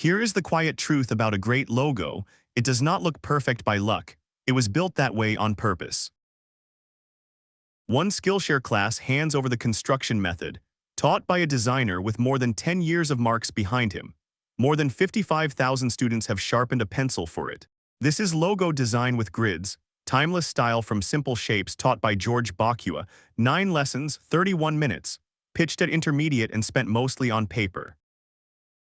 Here is the quiet truth about a great logo: it does not look perfect by luck. It was built that way on purpose. One Skillshare class hands over the construction method, taught by a designer with more than 10 years of marks behind him. More than 55,000 students have sharpened a pencil for it. This is logo design with grids, timeless style from simple shapes, taught by George Bokhua. 9 lessons, 31 minutes, pitched at intermediate and spent mostly on paper.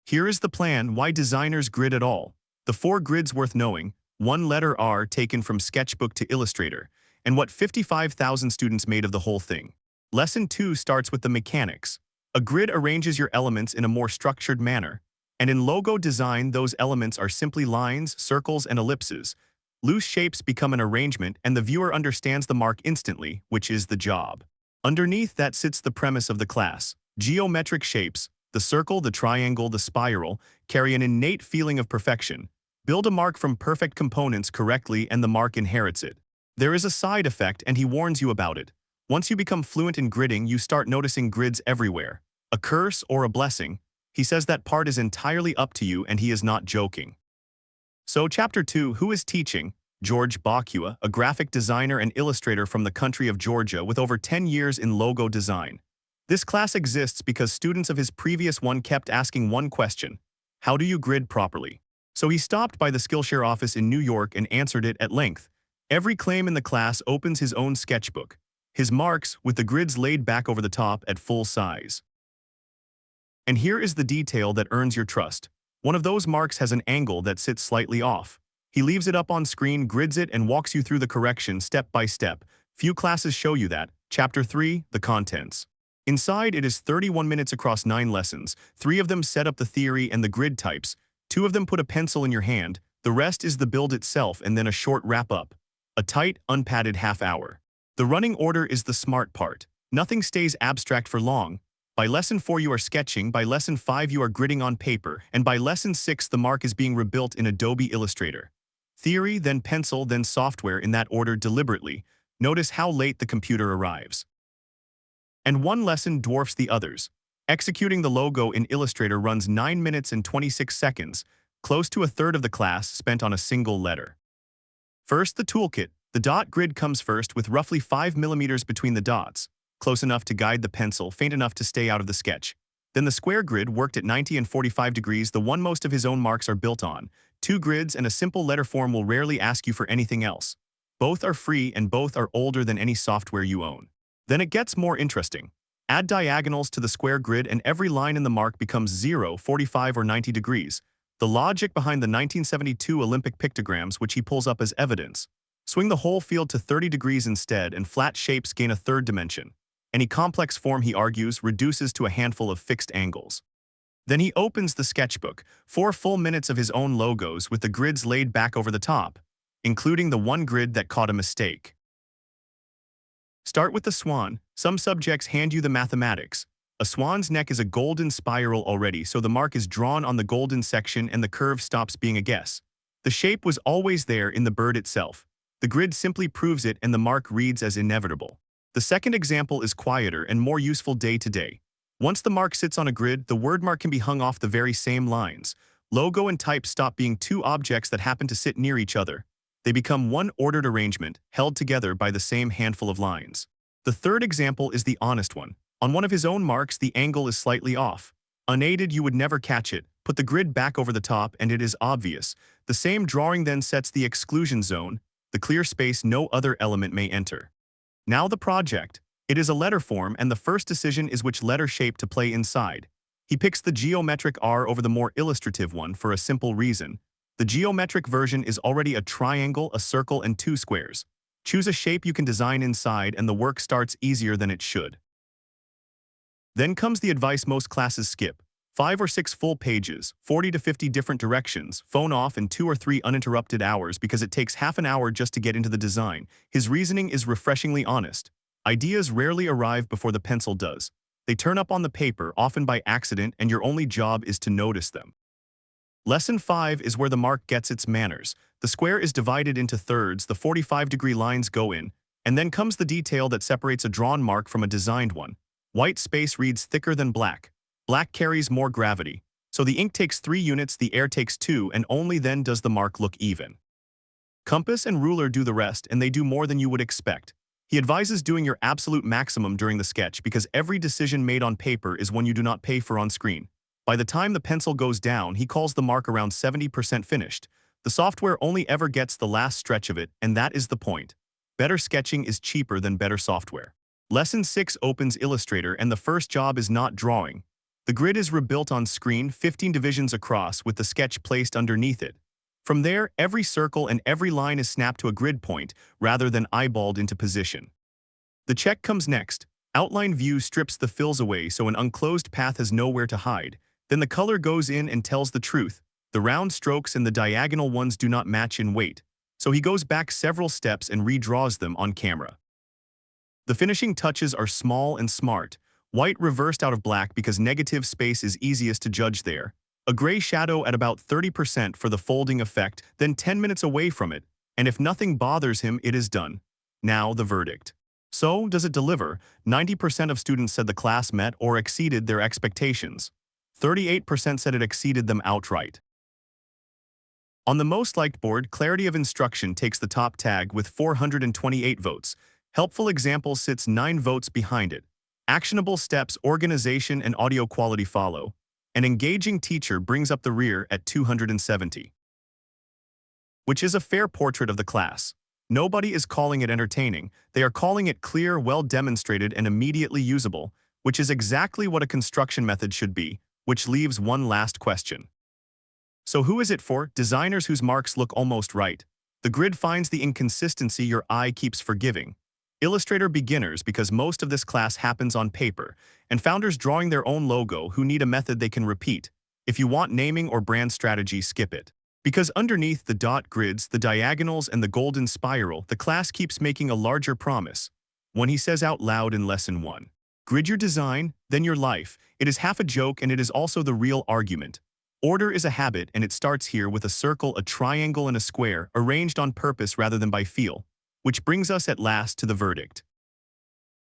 Here is the plan: why designers grid at all. The 4 grids worth knowing: 1 letter R taken from sketchbook to Illustrator, and what 55,000 students made of the whole thing. Lesson 2 starts with the mechanics. A grid arranges your elements in a more structured manner, and in logo design those elements are simply lines, circles, and ellipses. Loose shapes become an arrangement, and the viewer understands the mark instantly, which is the job. Underneath that sits the premise of the class. Geometric shapes, the circle, the triangle, the spiral, carry an innate feeling of perfection. Build a mark from perfect components correctly and the mark inherits it. There is a side effect, and he warns you about it. Once you become fluent in gridding, you start noticing grids everywhere. A curse or a blessing? He says that part is entirely up to you, and he is not joking. So Chapter 2, who is teaching? George Bokhua, a graphic designer and illustrator from the country of Georgia with over 10 years in logo design. This class exists because students of his previous one kept asking one question: how do you grid properly? So he stopped by the Skillshare office in New York and answered it at length. Every claim in the class opens his own sketchbook. His marks, with the grids laid back over the top at full size. And here is the detail that earns your trust. One of those marks has an angle that sits slightly off. He leaves it up on screen, grids it, and walks you through the correction step by step. Few classes show you that. Chapter 3, the contents. Inside, it is 31 minutes across 9 lessons. 3 of them set up the theory and the grid types. 2 of them put a pencil in your hand. The rest is the build itself and then a short wrap-up. A tight, unpadded half-hour. The running order is the smart part. Nothing stays abstract for long. By lesson 4 you are sketching, by lesson 5 you are gridding on paper, and by lesson 6 the mark is being rebuilt in Adobe Illustrator. Theory, then pencil, then software, in that order deliberately. Notice how late the computer arrives. And one lesson dwarfs the others. Executing the logo in Illustrator runs 9 minutes and 26 seconds, close to a third of the class spent on a single letter. First, the toolkit. The dot grid comes first with roughly 5 millimeters between the dots, close enough to guide the pencil, faint enough to stay out of the sketch. Then the square grid, worked at 90 and 45 degrees, the one most of his own marks are built on. 2 grids and a simple letter form will rarely ask you for anything else. Both are free and both are older than any software you own. Then it gets more interesting. Add diagonals to the square grid and every line in the mark becomes 0, 45, or 90 degrees. The logic behind the 1972 Olympic pictograms, which he pulls up as evidence. Swing the whole field to 30 degrees instead and flat shapes gain a third dimension. Any complex form, he argues, reduces to a handful of fixed angles. Then he opens the sketchbook, 4 full minutes of his own logos with the grids laid back over the top, including the one grid that caught a mistake. Start with the swan. Some subjects hand you the mathematics. A swan's neck is a golden spiral already, so the mark is drawn on the golden section and the curve stops being a guess. The shape was always there in the bird itself. The grid simply proves it and the mark reads as inevitable. The second example is quieter and more useful day to day. Once the mark sits on a grid, the word mark can be hung off the very same lines. Logo and type stop being 2 objects that happen to sit near each other. They become one ordered arrangement, held together by the same handful of lines. The third example is the honest one. On one of his own marks, the angle is slightly off. Unaided, you would never catch it. Put the grid back over the top and it is obvious. The same drawing then sets the exclusion zone, the clear space no other element may enter. Now the project. It is a letter form, and the first decision is which letter shape to play inside. He picks the geometric R over the more illustrative one for a simple reason. The geometric version is already a triangle, a circle, and 2 squares. Choose a shape you can design inside and the work starts easier than it should. Then comes the advice most classes skip. 5 or 6 full pages, 40 to 50 different directions, phone off in 2 or 3 uninterrupted hours because it takes half an hour just to get into the design. His reasoning is refreshingly honest. Ideas rarely arrive before the pencil does. They turn up on the paper, often by accident, and your only job is to notice them. Lesson 5 is where the mark gets its manners. The square is divided into thirds, the 45-degree lines go in, and then comes the detail that separates a drawn mark from a designed one. White space reads thicker than black. Black carries more gravity. So the ink takes 3 units, the air takes 2, and only then does the mark look even. Compass and ruler do the rest, and they do more than you would expect. He advises doing your absolute maximum during the sketch because every decision made on paper is one you do not pay for on screen. By the time the pencil goes down, he calls the mark around 70% finished. The software only ever gets the last stretch of it, and that is the point. Better sketching is cheaper than better software. Lesson 6 opens Illustrator, and the first job is not drawing. The grid is rebuilt on screen, 15 divisions across, with the sketch placed underneath it. From there, every circle and every line is snapped to a grid point, rather than eyeballed into position. The check comes next. Outline view strips the fills away so an unclosed path has nowhere to hide. Then the color goes in and tells the truth. The round strokes and the diagonal ones do not match in weight. So he goes back several steps and redraws them on camera. The finishing touches are small and smart. White reversed out of black because negative space is easiest to judge there. A gray shadow at about 30% for the folding effect, then 10 minutes away from it, and if nothing bothers him, it is done. Now the verdict. So, does it deliver? 90% of students said the class met or exceeded their expectations. 38% said it exceeded them outright. On the most liked board, clarity of instruction takes the top tag with 428 votes. Helpful example sits 9 votes behind it. Actionable steps, organization, and audio quality follow. An engaging teacher brings up the rear at 270. Which is a fair portrait of the class. Nobody is calling it entertaining. They are calling it clear, well demonstrated, and immediately usable, which is exactly what a construction method should be, which leaves one last question. So who is it for? Designers whose marks look almost right. The grid finds the inconsistency your eye keeps forgiving. Illustrator beginners because most of this class happens on paper, and founders drawing their own logo who need a method they can repeat. If you want naming or brand strategy, skip it. Because underneath the dot grids, the diagonals, and the golden spiral, the class keeps making a larger promise. When he says out loud in Lesson 1, "Grid your design, then your life," it is half a joke and it is also the real argument. Order is a habit, and it starts here with a circle, a triangle, and a square, arranged on purpose rather than by feel. Which brings us at last to the verdict.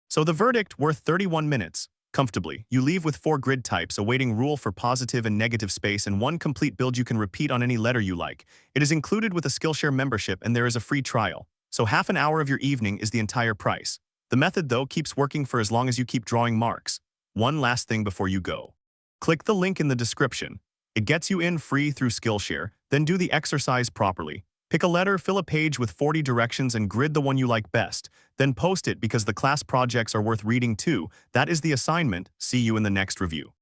So the verdict, worth 31 minutes. Comfortably, you leave with 4 grid types, a weighting rule for positive and negative space, and 1 complete build you can repeat on any letter you like. It is included with a Skillshare membership, and there is a free trial. So half an hour of your evening is the entire price. The method, though, keeps working for as long as you keep drawing marks. One last thing before you go. Click the link in the description. It gets you in free through Skillshare, then do the exercise properly. Pick a letter, fill a page with 40 directions, and grid the one you like best. Then post it because the class projects are worth reading too. That is the assignment. See you in the next review.